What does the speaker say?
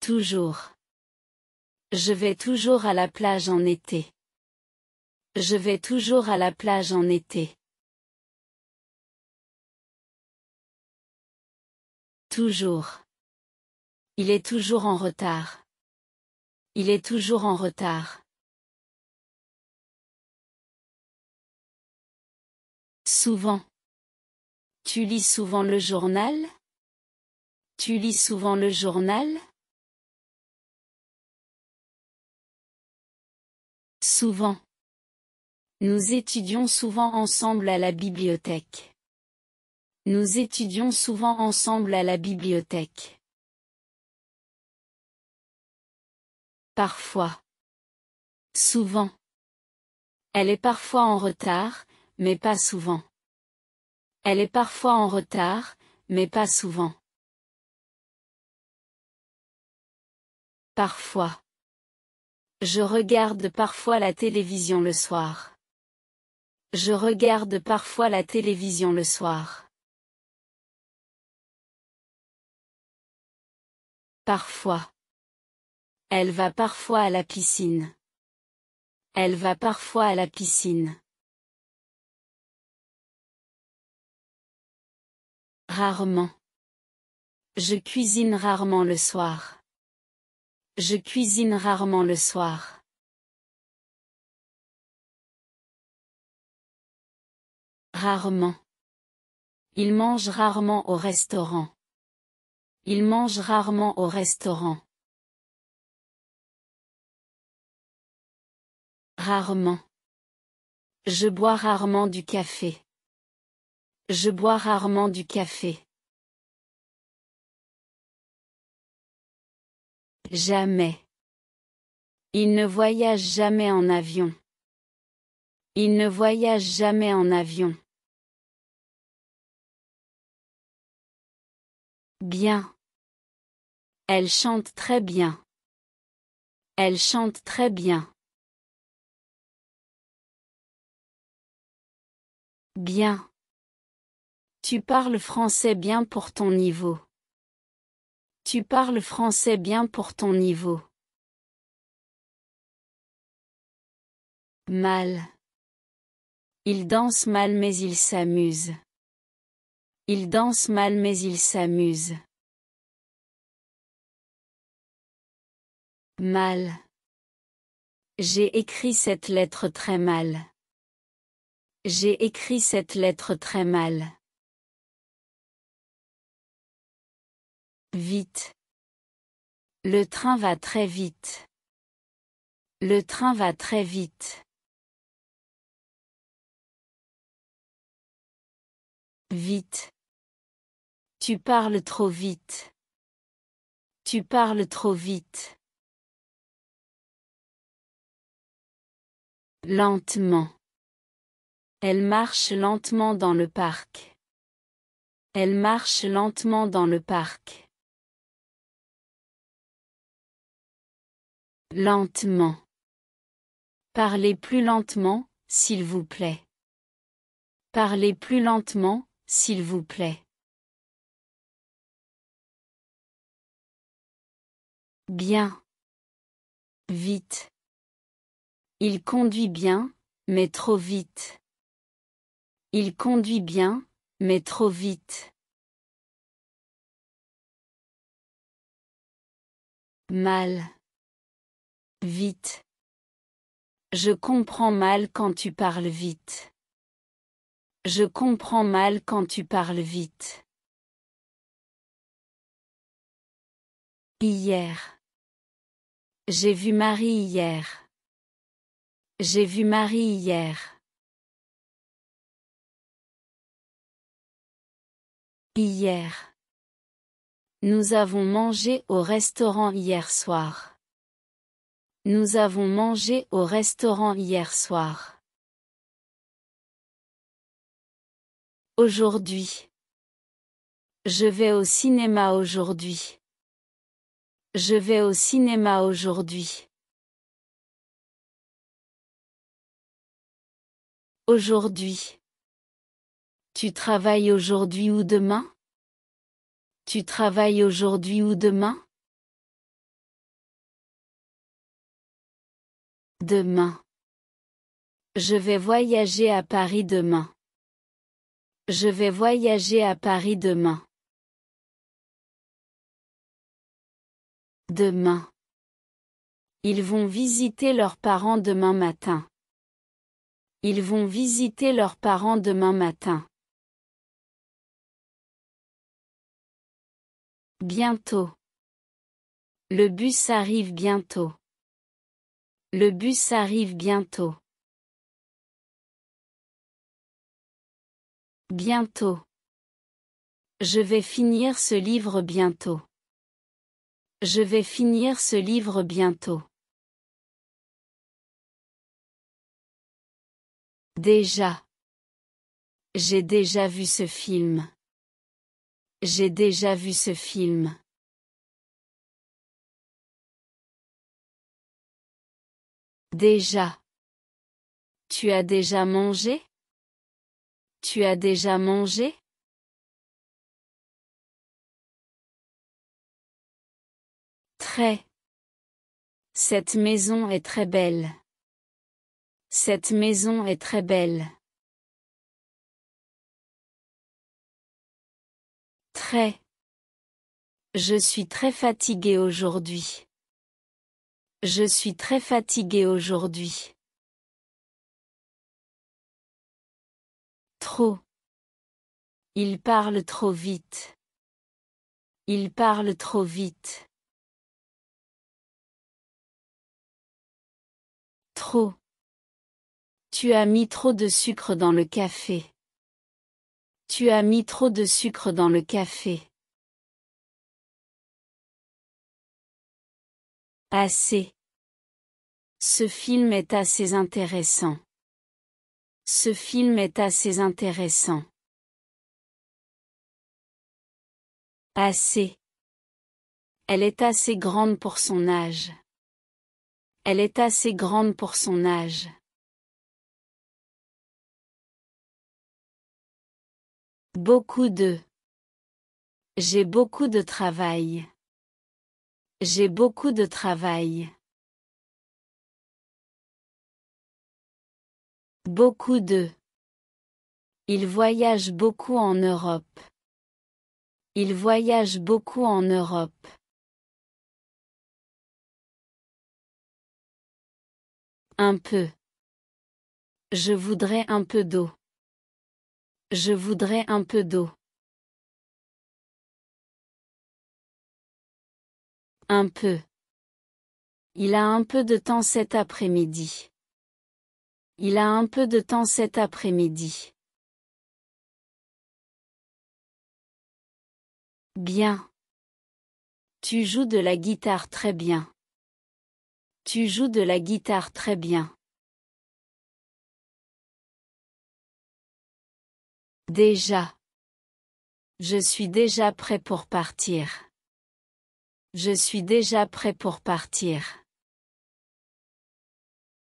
Toujours. Je vais toujours à la plage en été. Je vais toujours à la plage en été. Toujours. Il est toujours en retard. Il est toujours en retard. Souvent. Tu lis souvent le journal? Tu lis souvent le journal? Souvent. Nous étudions souvent ensemble à la bibliothèque. Nous étudions souvent ensemble à la bibliothèque. Parfois. Souvent. Elle est parfois en retard, mais pas souvent. Elle est parfois en retard, mais pas souvent. Parfois. Je regarde parfois la télévision le soir. Je regarde parfois la télévision le soir. Parfois. Elle va parfois à la piscine. Elle va parfois à la piscine. Rarement. Je cuisine rarement le soir. Je cuisine rarement le soir. Rarement. Il mange rarement au restaurant. Il mange rarement au restaurant. Rarement. Je bois rarement du café. Je bois rarement du café. Jamais. Il ne voyage jamais en avion. Il ne voyage jamais en avion. Bien. Elle chante très bien. Elle chante très bien. Bien. Tu parles français bien pour ton niveau. Tu parles français bien pour ton niveau. Mal. Il danse mal mais il s'amuse. Il danse mal mais il s'amuse. Mal. J'ai écrit cette lettre très mal. J'ai écrit cette lettre très mal. Vite. Le train va très vite. Le train va très vite. Vite. Tu parles trop vite. Tu parles trop vite. Lentement. Elle marche lentement dans le parc. Elle marche lentement dans le parc. Lentement. Parlez plus lentement, s'il vous plaît. Parlez plus lentement, s'il vous plaît. Bien. Vite. Il conduit bien, mais trop vite. Il conduit bien, mais trop vite. Mal. Vite. Je comprends mal quand tu parles vite. Je comprends mal quand tu parles vite. Hier. J'ai vu Marie hier. J'ai vu Marie hier. Hier. Nous avons mangé au restaurant hier soir. Nous avons mangé au restaurant hier soir. Aujourd'hui. Je vais au cinéma aujourd'hui. Je vais au cinéma aujourd'hui. Aujourd'hui. Tu travailles aujourd'hui ou demain? Tu travailles aujourd'hui ou demain? Demain. Je vais voyager à Paris demain. Je vais voyager à Paris demain. Demain. Ils vont visiter leurs parents demain matin. Ils vont visiter leurs parents demain matin. Bientôt. Le bus arrive bientôt. Le bus arrive bientôt. Bientôt. Je vais finir ce livre bientôt. Je vais finir ce livre bientôt. Déjà. J'ai déjà vu ce film. J'ai déjà vu ce film. Déjà. Tu as déjà mangé? Tu as déjà mangé? Très. Cette maison est très belle. Cette maison est très belle. Très. Je suis très fatigué aujourd'hui. Je suis très fatigué aujourd'hui. Trop. Il parle trop vite. Il parle trop vite. Trop. Tu as mis trop de sucre dans le café. Tu as mis trop de sucre dans le café. Assez. Ce film est assez intéressant. Ce film est assez intéressant. Assez. Elle est assez grande pour son âge. Elle est assez grande pour son âge. Beaucoup de. J'ai beaucoup de travail. J'ai beaucoup de travail. Beaucoup de. Il voyage beaucoup en Europe. Il voyage beaucoup en Europe. Un peu. Je voudrais un peu d'eau. Je voudrais un peu d'eau. Un peu. Il a un peu de temps cet après-midi. Il a un peu de temps cet après-midi. Bien. Tu joues de la guitare très bien. Tu joues de la guitare très bien. Déjà. Je suis déjà prêt pour partir. Je suis déjà prêt pour partir.